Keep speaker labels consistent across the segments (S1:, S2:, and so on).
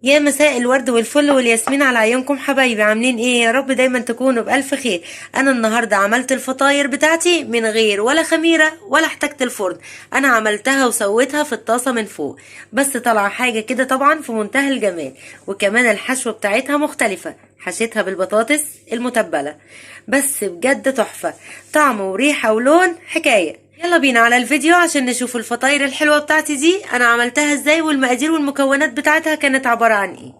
S1: يا مساء الورد والفل والياسمين على عيونكم حبايبي، عاملين ايه؟ يا رب دايما تكونوا بألف خير. انا النهارده عملت الفطاير بتاعتي من غير ولا خميره ولا احتجت الفرن. انا عملتها وسويتها في الطاسه من فوق، بس طالعه حاجه كده طبعا في منتهى الجمال. وكمان الحشوه بتاعتها مختلفه، حشيتها بالبطاطس المتبله، بس بجد تحفه، طعم وريحه ولون حكايه. يلا بينا على الفيديو عشان نشوف الفطاير الحلوة بتاعتي دي انا عملتها ازاي، والمقادير والمكونات بتاعتها كانت عبارة عن ايه.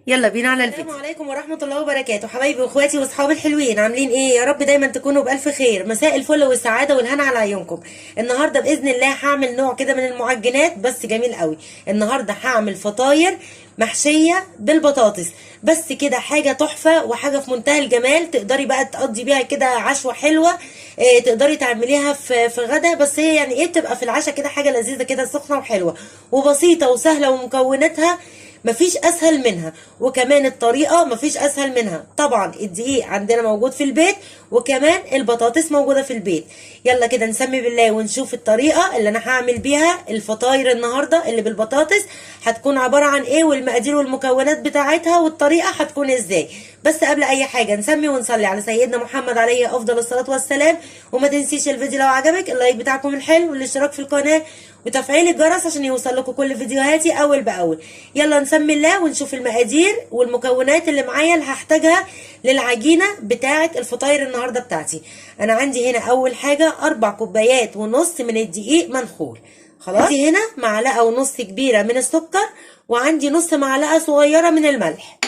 S1: يلا بينا على الفيديو. السلام عليكم ورحمة الله وبركاته، حبايبي واخواتي واصحابي الحلوين، عاملين ايه؟ يا رب دايما تكونوا بألف خير. مساء الفل والسعادة والهنا على عيونكم. النهاردة بإذن الله هعمل نوع كده من المعجنات بس جميل قوي. النهاردة هعمل فطاير محشية بالبطاطس، بس كده حاجة تحفة وحاجة في منتهى الجمال. تقدري بقى تقضي بيها كده عشوة حلوة، تقدري تعمليها في غدا، بس هي يعني ايه، بتبقى في العشاء كده حاجة لذيذة كده سخنة وحلوة وبسيطة وسهلة، ومكوناتها مفيش اسهل منها، وكمان الطريقه مفيش اسهل منها. طبعا الدقيق عندنا موجود في البيت، وكمان البطاطس موجوده في البيت. يلا كده نسمي بالله ونشوف الطريقه اللي انا هعمل بيها الفطاير النهارده اللي بالبطاطس هتكون عباره عن ايه، والمقادير والمكونات بتاعتها، والطريقه هتكون ازاي. بس قبل اي حاجه نسمي ونصلي على سيدنا محمد عليه افضل الصلاه والسلام. وما تنسيش الفيديو لو عجبك اللايك بتاعكم الحلو، والاشتراك في القناه، وتفعيل الجرس عشان يوصل لكم كل فيديوهاتي اول باول. يلا نسمي الله ونشوف المقادير والمكونات اللي معايا اللي هحتاجها للعجينه بتاعه الفطاير النهارده بتاعتي. انا عندي هنا اول حاجه 4 كوبايات ونص من الدقيق منخول. خلاص. عندي هنا معلقه ونص كبيره من السكر، وعندي نص معلقه صغيره من الملح،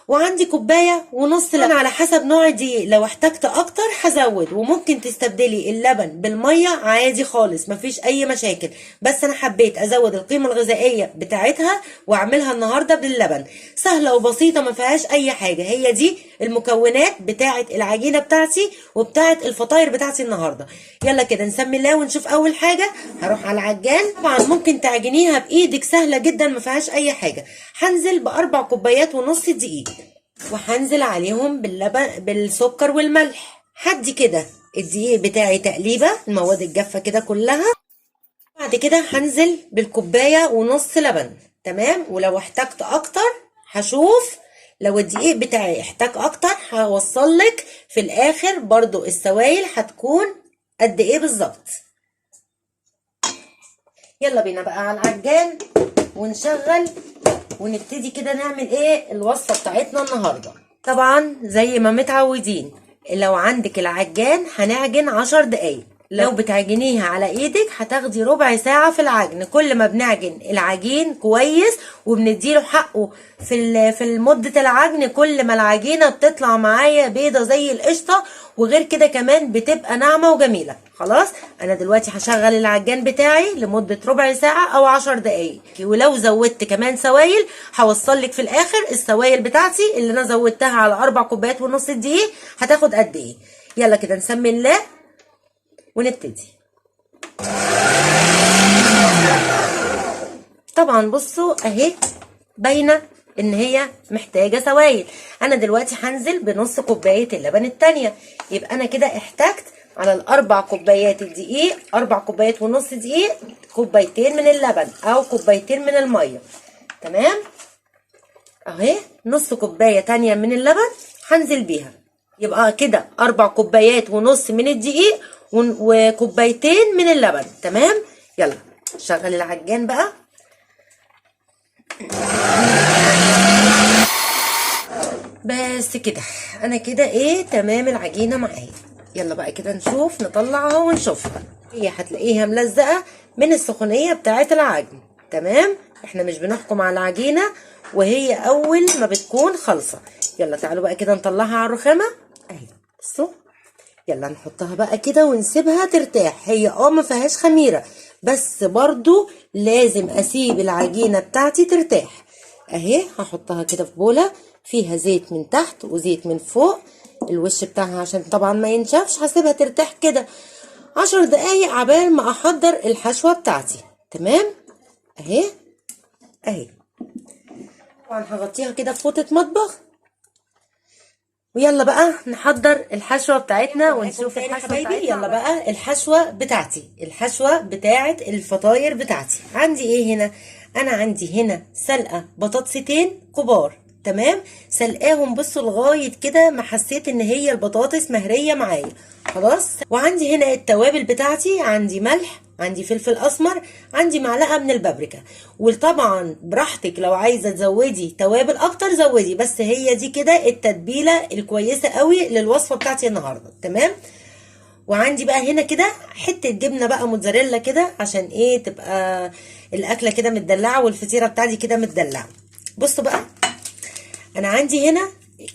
S1: وعندي كوبايه ونص لبن على حسب نوع الدقيق. لو احتجت اكتر هزود، وممكن تستبدلي اللبن بالميه عادي خالص، مفيش اي مشاكل. بس انا حبيت ازود القيمه الغذائيه بتاعتها واعملها النهارده باللبن. سهله وبسيطه ما فيهاش اي حاجه. هي دي المكونات بتاعه العجينه بتاعتي وبتاعه الفطاير بتاعتي النهارده. يلا كده نسمي الله ونشوف. اول حاجه هروح على العجان، طبعا ممكن تعجنيها بايدك، سهله جدا ما فيهاش اي حاجه. هنزل ب4 كوبايات ونص دقيق، وهنزل عليهم باللبن بالسكر والملح. هدي كده الدقيق بتاعي تقليبه، المواد الجافه كده كلها. بعد كده هنزل بالكوبايه ونص لبن. تمام. ولو احتجت اكتر هشوف، لو الدقيق بتاعي احتاج اكتر هوصلك في الاخر برضو السوائل هتكون قد ايه بالظبط. يلا بينا بقى على العجان ونشغل ونبتدي كده نعمل ايه الوصفه بتاعتنا النهارده. طبعا زي ما متعودين، لو عندك العجان هنعجن 10 دقايق. لو بتعجنيها على ايدك هتاخدي ربع ساعه في العجن. كل ما بنعجن العجين كويس وبنديله حقه في مده العجن، كل ما العجينه بتطلع معايا بيضه زي القشطه، وغير كده كمان بتبقى ناعمه وجميله. خلاص. انا دلوقتي هشغل العجان بتاعي لمده ربع ساعه او 10 دقايق، ولو زودت كمان سوائل هوصل لك في الاخر السوائل بتاعتي اللي انا زودتها على 4 كوبايات ونص الدقيق هتاخد قد ايه. يلا كده نسمي الله ونبتدي. طبعا بصوا اهي باينه ان هي محتاجه سوائل. انا دلوقتي هنزل بنص كوبايه اللبن التانيه، يبقى انا كده احتاجت على ال4 كوبايات الدقيق 4 كوبايات ونص دقيق، كوبايتين من اللبن او كوبايتين من الميه. تمام. اهي نص كوبايه تانيه من اللبن هنزل بيها، يبقى كده 4 كوبايات ونص من الدقيق وكوبايتين من اللبن. تمام. يلا شغل العجان بقى. بس كده انا كده ايه تمام العجينه معايا. يلا بقى كده نشوف نطلعها ونشوفها. هي هتلاقيها ملزقه من السخونيه بتاعه العجن. تمام. احنا مش بنحكم على العجينه وهي اول ما بتكون خالصه. يلا تعالوا بقى كده نطلعها على الرخامه اهي. بصوا. يلا نحطها بقى كده ونسيبها ترتاح. هي ما فيهاش خميره، بس برضو لازم اسيب العجينه بتاعتي ترتاح. اهي هحطها كده في بوله فيها زيت من تحت وزيت من فوق الوش بتاعها عشان طبعا ما ينشفش. هسيبها ترتاح كده 10 دقايق عبال ما احضر الحشوه بتاعتي. تمام. اهي اهي. طبعا هغطيها كده في فوطه مطبخ. ويلا بقى نحضر الحشوه بتاعتنا ونشوف الحشوه بتاعتنا. يلا بقى الحشوه بتاعتي، الحشوه بتاعت الفطاير بتاعتي. عندي ايه هنا؟ انا عندي هنا سلقه بطاطستين كبار، تمام، سلقاهم بصوا لغايه كده ما حسيت ان هي البطاطس مهريه معايا خلاص. وعندي هنا التوابل بتاعتي، عندي ملح، عندي فلفل اسمر، عندي معلقه من البابريكا. وطبعا براحتك لو عايزه تزودي توابل اكتر زودي، بس هي دي كده التتبيله الكويسه قوي للوصفه بتاعتي النهارده، تمام. وعندي بقى هنا كده حته جبنه بقى موتزاريلا كده، عشان ايه تبقى الاكله كده متدلعه والفطيره بتاعتي كده متدلعه. بصوا بقى، انا عندي هنا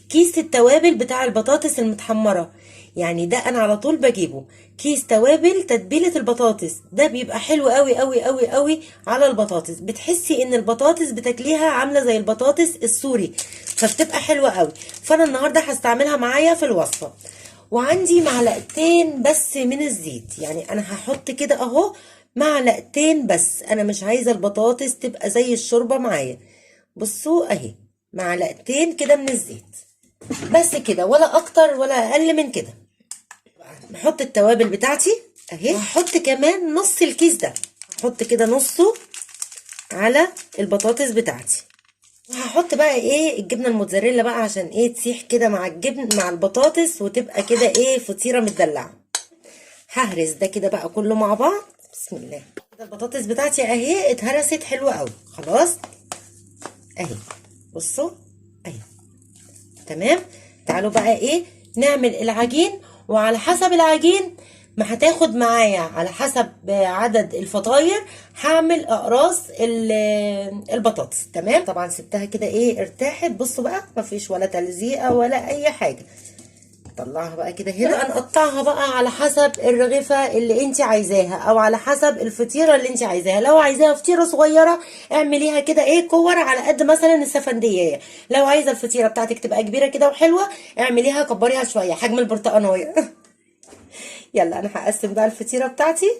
S1: كيس التوابل بتاع البطاطس المتحمره، يعني ده انا على طول بجيبه كيس توابل تتبيله البطاطس، ده بيبقى حلو قوي قوي قوي قوي على البطاطس، بتحسي ان البطاطس بتاكليها عامله زي البطاطس السوري، فبتبقى حلوه قوي. فانا النهارده هستعملها معايا في الوصفه. وعندي معلقتين بس من الزيت، يعني انا هحط كده اهو معلقتين بس، انا مش عايزه البطاطس تبقى زي الشوربه معايا. بصوا اهي معلقتين كده من الزيت بس كده، ولا اكتر ولا اقل من كده. نحط التوابل بتاعتي اهي، هحط كمان نص الكيس ده، هحط كده نصه على البطاطس بتاعتي. وهحط بقى ايه الجبنه الموتزاريلا بقى، عشان ايه تسيح كده مع الجبن مع البطاطس وتبقى كده ايه فطيره متدلعه. ههرس ده كده بقى كله مع بعض. بسم الله. كده البطاطس بتاعتي اهي اتهرست حلوه قوي خلاص اهي، بصوا اهي تمام. تعالوا بقى ايه نعمل العجين، وعلى حسب العجين ما هتاخد معايا، على حسب عدد الفطاير هعمل اقراص البطاطس، تمام. طبعا سبتها كده ايه ارتاحت، بصوا بقى مفيش ولا تلزيقه ولا اي حاجه. طلعها بقى كده هنا، بقى نقطعها بقى على حسب الرغيفه اللي انت عايزاها، او على حسب الفطيره اللي انت عايزاها. لو عايزاها فطيره صغيره اعمليها كده ايه كور على قد مثلا السفنديه. لو عايزه الفطيره بتاعتك تبقى كبيره كده وحلوه اعمليها كبريها شويه حجم البرتقانيه. يلا انا هقسم بقى الفطيره بتاعتي.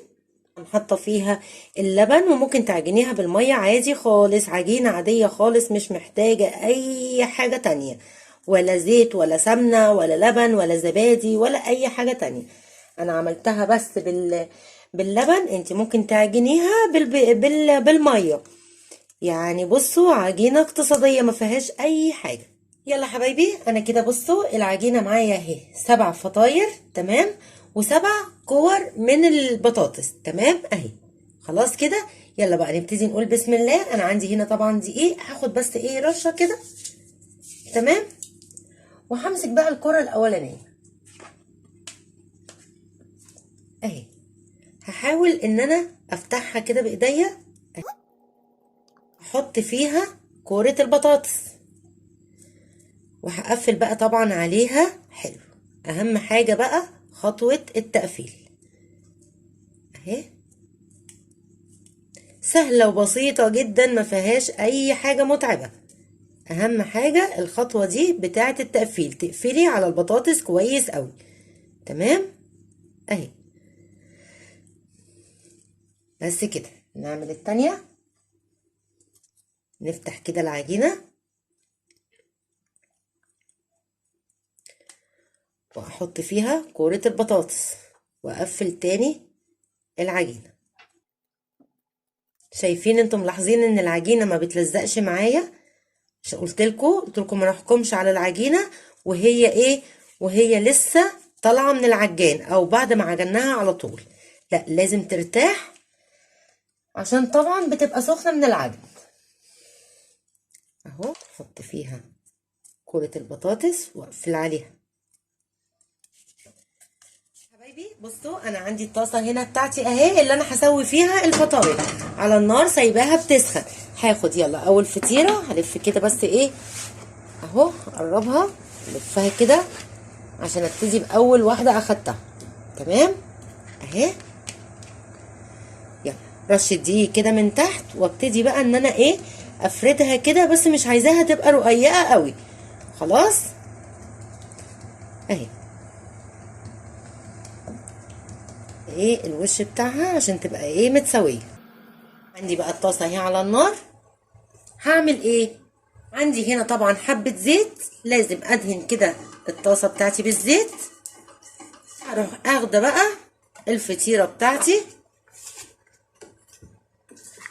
S1: حاطه فيها اللبن، وممكن تعجنيها بالميه عادي خالص، عجينه عاديه خالص مش محتاجه اي حاجه تانية، ولا زيت ولا سمنه ولا لبن ولا زبادي ولا اي حاجه تانية. انا عملتها بس باللبن، انت ممكن تعجنيها بالميه. يعني بصوا عجينه اقتصاديه ما فيهاش اي حاجه. يلا حبايبي انا كده بصوا العجينه معايا اهي 7 فطاير، تمام، و7 كور من البطاطس، تمام اهي خلاص كده. يلا بقى نبتدي نقول بسم الله. انا عندي هنا طبعا دقيق، هاخد بس ايه رشه كده، تمام. وهمسك بقى الكره الاولانيه اهي، هحاول ان انا افتحها كده بايديا، احط فيها كوره البطاطس، وهقفل بقى طبعا عليها حلو. اهم حاجه بقى خطوه التقفيل اهي، سهله وبسيطه جدا ما فيهاش اي حاجه متعبه. اهم حاجه الخطوه دي بتاعه التقفيل، تقفلي على البطاطس كويس قوي، تمام اهي. بس كده نعمل التانية، نفتح كده العجينه واحط فيها كوره البطاطس واقفل تاني العجينه. شايفين انتم ملاحظين ان العجينه ما بتلزقش معايا؟ مش قلت لكم ما نحكمش على العجينه وهي ايه، وهي لسه طالعه من العجان او بعد ما عجناها على طول، لا لازم ترتاح عشان طبعا بتبقى سخنه من العجن. اهو احط فيها كرة البطاطس واقفل عليها. حبايبي بصوا انا عندي الطاسه هنا بتاعتي اهي اللي انا هسوي فيها الفطاير على النار، سايباها بتسخن. هاخد يلا اول فطيره هلف كده بس ايه اهو، اقربها الفها كده عشان ابتدي باول واحده اخدتها، تمام اهي. يلا رشه دقيق كده من تحت، وابتدي بقى ان انا ايه افردها كده، بس مش عايزاها تبقى رقيقه قوي خلاص اهي. ايه الوش بتاعها عشان تبقى ايه متساويه. عندي بقى الطاسه اهي على النار. هعمل ايه؟ عندي هنا طبعا حبه زيت، لازم ادهن كده الطاسه بتاعتي بالزيت. هروح اخده بقى الفطيره بتاعتي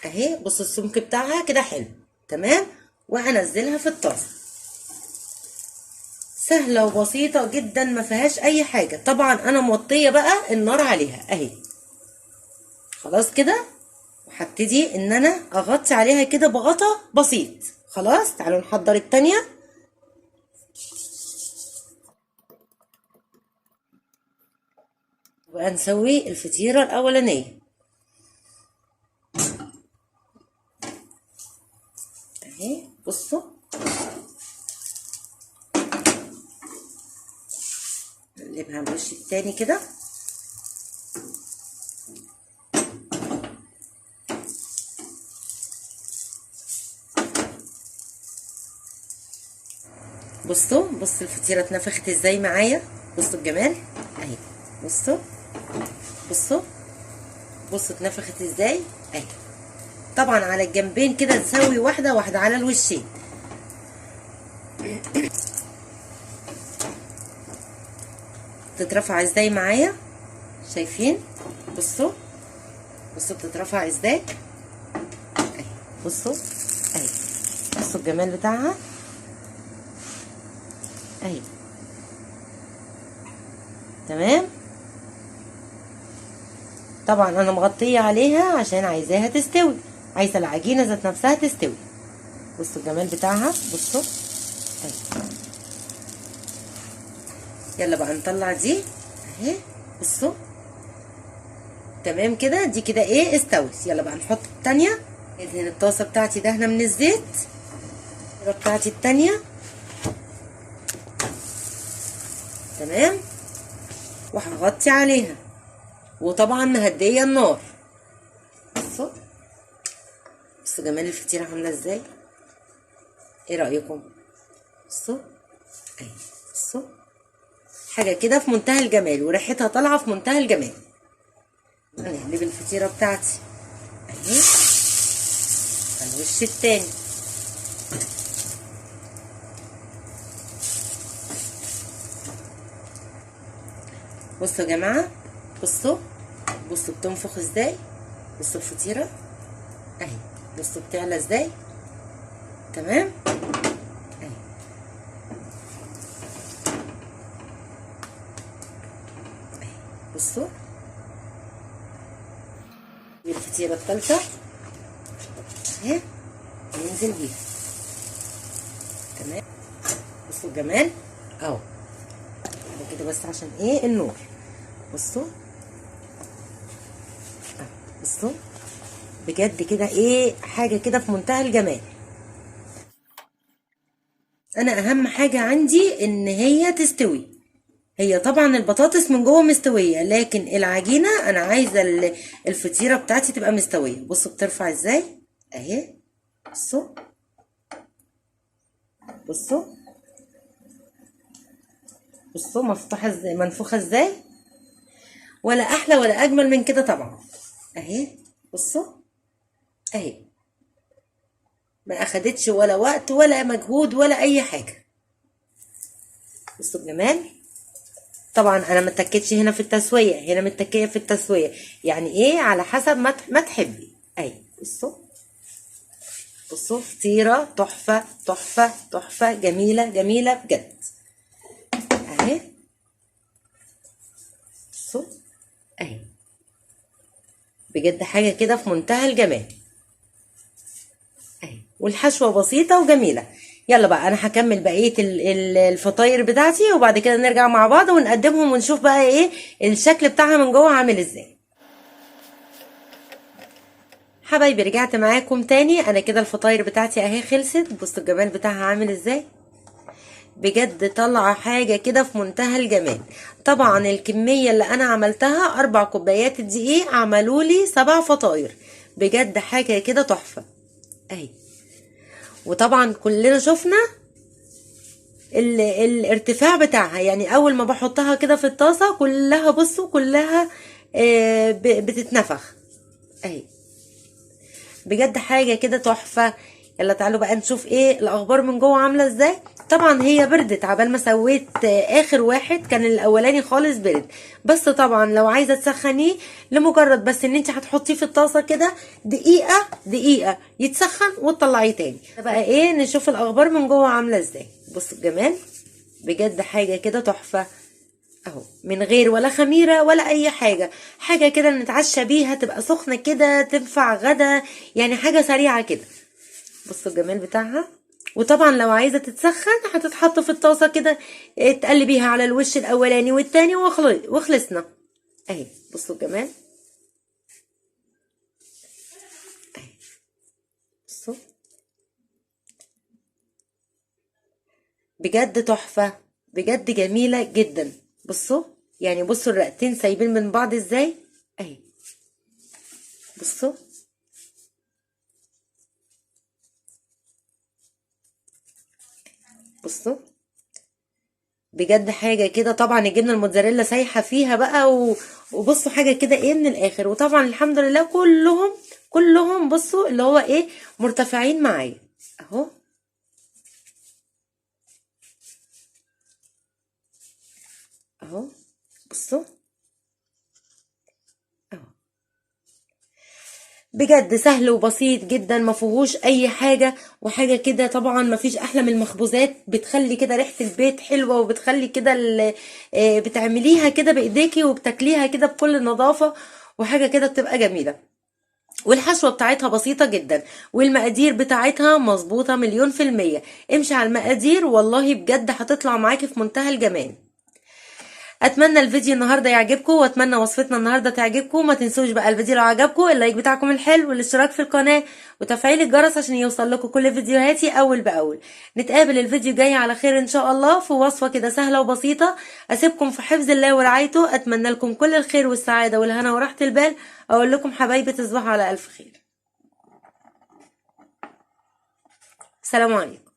S1: اهي. بص السمك بتاعها كده حلو تمام. وهنزلها في الطاسه. سهله وبسيطه جدا ما فيهاش اي حاجه. طبعا انا موطيه بقى النار عليها اهي. خلاص كده. وهبتدي ان انا اغطي عليها كده بغطا بسيط. خلاص تعالوا نحضر التانية. بقى نسوي الفطيرة الاولانية اهي. بصوا نقلبها على الوش التاني كده. بصوا الفطيرة اتنفخت ازاي معايا. بصوا الجمال اهي. بصوا بصوا اتنفخت ازاي اهي. طبعا على الجنبين كده نسوي واحدة واحدة على الوشين. تترفع ازاي معايا شايفين. بصوا بتترفع ازاي اهي. بصوا اهي. بصوا الجمال بتاعها اهي. تمام. طبعا انا مغطيه عليها عشان عايزاها تستوي. عايزه العجينه ذات نفسها تستوي. بصوا الجمال بتاعها. بصوا اهي. يلا بقى نطلع دي اهي. بصوا تمام كده. دي كده ايه استوت. يلا بقى نحط التانية. ادهن الطاسه بتاعتي دهنه من الزيت بتاعتي التانية تمام. وهغطي عليها وطبعا مهديه النار. بصوا جمال الفطيره عامله ازاي. ايه رايكم. بصوا اهي. بصوا حاجه كده في منتهى الجمال وريحتها طالعه في منتهى الجمال. هنقلب الفطيره بتاعتي اهي على الوش التاني. بصوا يا جماعه. بصوا بتنفخ ازاي. بصوا الفطيره اهي. بصوا بتعلى ازاي. تمام اهي. بصوا الفطيره الثالثه اهي ننزل بيها. تمام. بصوا الجمال اهو كده بس عشان ايه النور. بصوا بصوا بجد كده ايه حاجه كده في منتهى الجمال. انا اهم حاجه عندي ان هي تستوي. هي طبعا البطاطس من جوه مستويه لكن العجينه انا عايزه الفطيره بتاعتي تبقى مستويه. بصوا بترفع ازاي اهي. بصوا مفتوحه ازاي منفوخه ازاي. ولا احلى ولا اجمل من كده طبعا اهي. بصوا اهي ما اخدتش ولا وقت ولا مجهود ولا اي حاجه. بصوا الجمال. طبعا انا ما اتكتش هنا في التسويه. هنا متكيه في التسويه يعني ايه على حسب ما تحبي اهي. بصوا فطيره تحفه تحفه تحفه جميله جميله بجد اهي. بصوا اهي بجد حاجه كده في منتهى الجمال اهي. والحشوه بسيطه وجميله. يلا بقى انا هكمل بقيه الفطاير بتاعتي وبعد كده نرجع مع بعض ونقدمهم ونشوف بقى ايه الشكل بتاعها من جوه عامل ازاي. حبايبي رجعت معاكم تاني. انا كده الفطاير بتاعتي اهي خلصت. بصوا الجمال بتاعها عامل ازاي. بجد طالعه حاجه كده في منتهى الجمال. طبعا الكميه اللي انا عملتها 4 كوبايات دقيق عملوا لي 7 فطاير. بجد حاجه كده تحفه اهي. وطبعا كلنا شفنا الارتفاع بتاعها. يعني اول ما بحطها كده في الطاسه كلها بصوا كلها بتتنفخ اهي. بجد حاجه كده تحفه. يلا تعالوا بقى نشوف ايه الاخبار من جوه عامله ازاي. طبعا هي بردت عبال ما سويت اخر واحد، كان الاولاني خالص برد. بس طبعا لو عايزه تسخنيه لمجرد بس ان انت هتحطيه في الطاسه كده دقيقه دقيقه يتسخن وتطلعيه تاني. بقى ايه، نشوف الاخبار من جوه عامله ازاي. بصوا الجمال، بجد حاجه كده تحفه اهو، من غير ولا خميره ولا اي حاجه. حاجه كده نتعشى بيها، تبقى سخنه كده، تنفع غدا، يعني حاجه سريعه كده. بصوا الجمال بتاعها. وطبعا لو عايزه تتسخن هتتحط في الطاسه كده، تقلبيها على الوش الاولاني والتاني وخلصنا اهي. بصوا الجمال اهي، بصوا بجد تحفه، بجد جميله جدا. بصوا يعني، بصوا الرقتين سايبين من بعض ازاي اهي. بصوا بصوا بجد حاجه كده. طبعا الجبنه الموتزاريلا سايحه فيها بقى وبصوا حاجه كده ايه من الاخر. وطبعا الحمد لله كلهم بصوا اللي هو ايه، مرتفعين معايا اهو اهو. بصوا اهو، بجد سهل وبسيط جدا، ما فيهوش اي حاجه. وحاجه كده طبعا ما فيش احلى من المخبوزات، بتخلي كده ريحه البيت حلوه، وبتخلي كده بتعمليها كده بايديكي وبتاكليها كده بكل نظافه، وحاجه كده بتبقى جميله. والحشوة بتاعتها بسيطة جدا، والمقادير بتاعتها مظبوطة مليون في المية. امشي على المقادير والله بجد هتطلع معاكي في منتهى الجمال. اتمنى الفيديو النهارده يعجبكم، واتمنى وصفتنا النهارده تعجبكم. ما تنسوش بقى الفيديو لو عجبكم اللايك بتاعكم الحلو، والاشتراك في القناه، وتفعيل الجرس عشان يوصل لكم كل فيديوهاتي اول باول. نتقابل الفيديو جاي على خير ان شاء الله، في وصفه كده سهله وبسيطه. اسيبكم في حفظ الله ورعايته. اتمنى لكم كل الخير والسعاده والهنا وراحه البال. اقول لكم حبايبي تصبحوا على الف خير. سلام عليكم.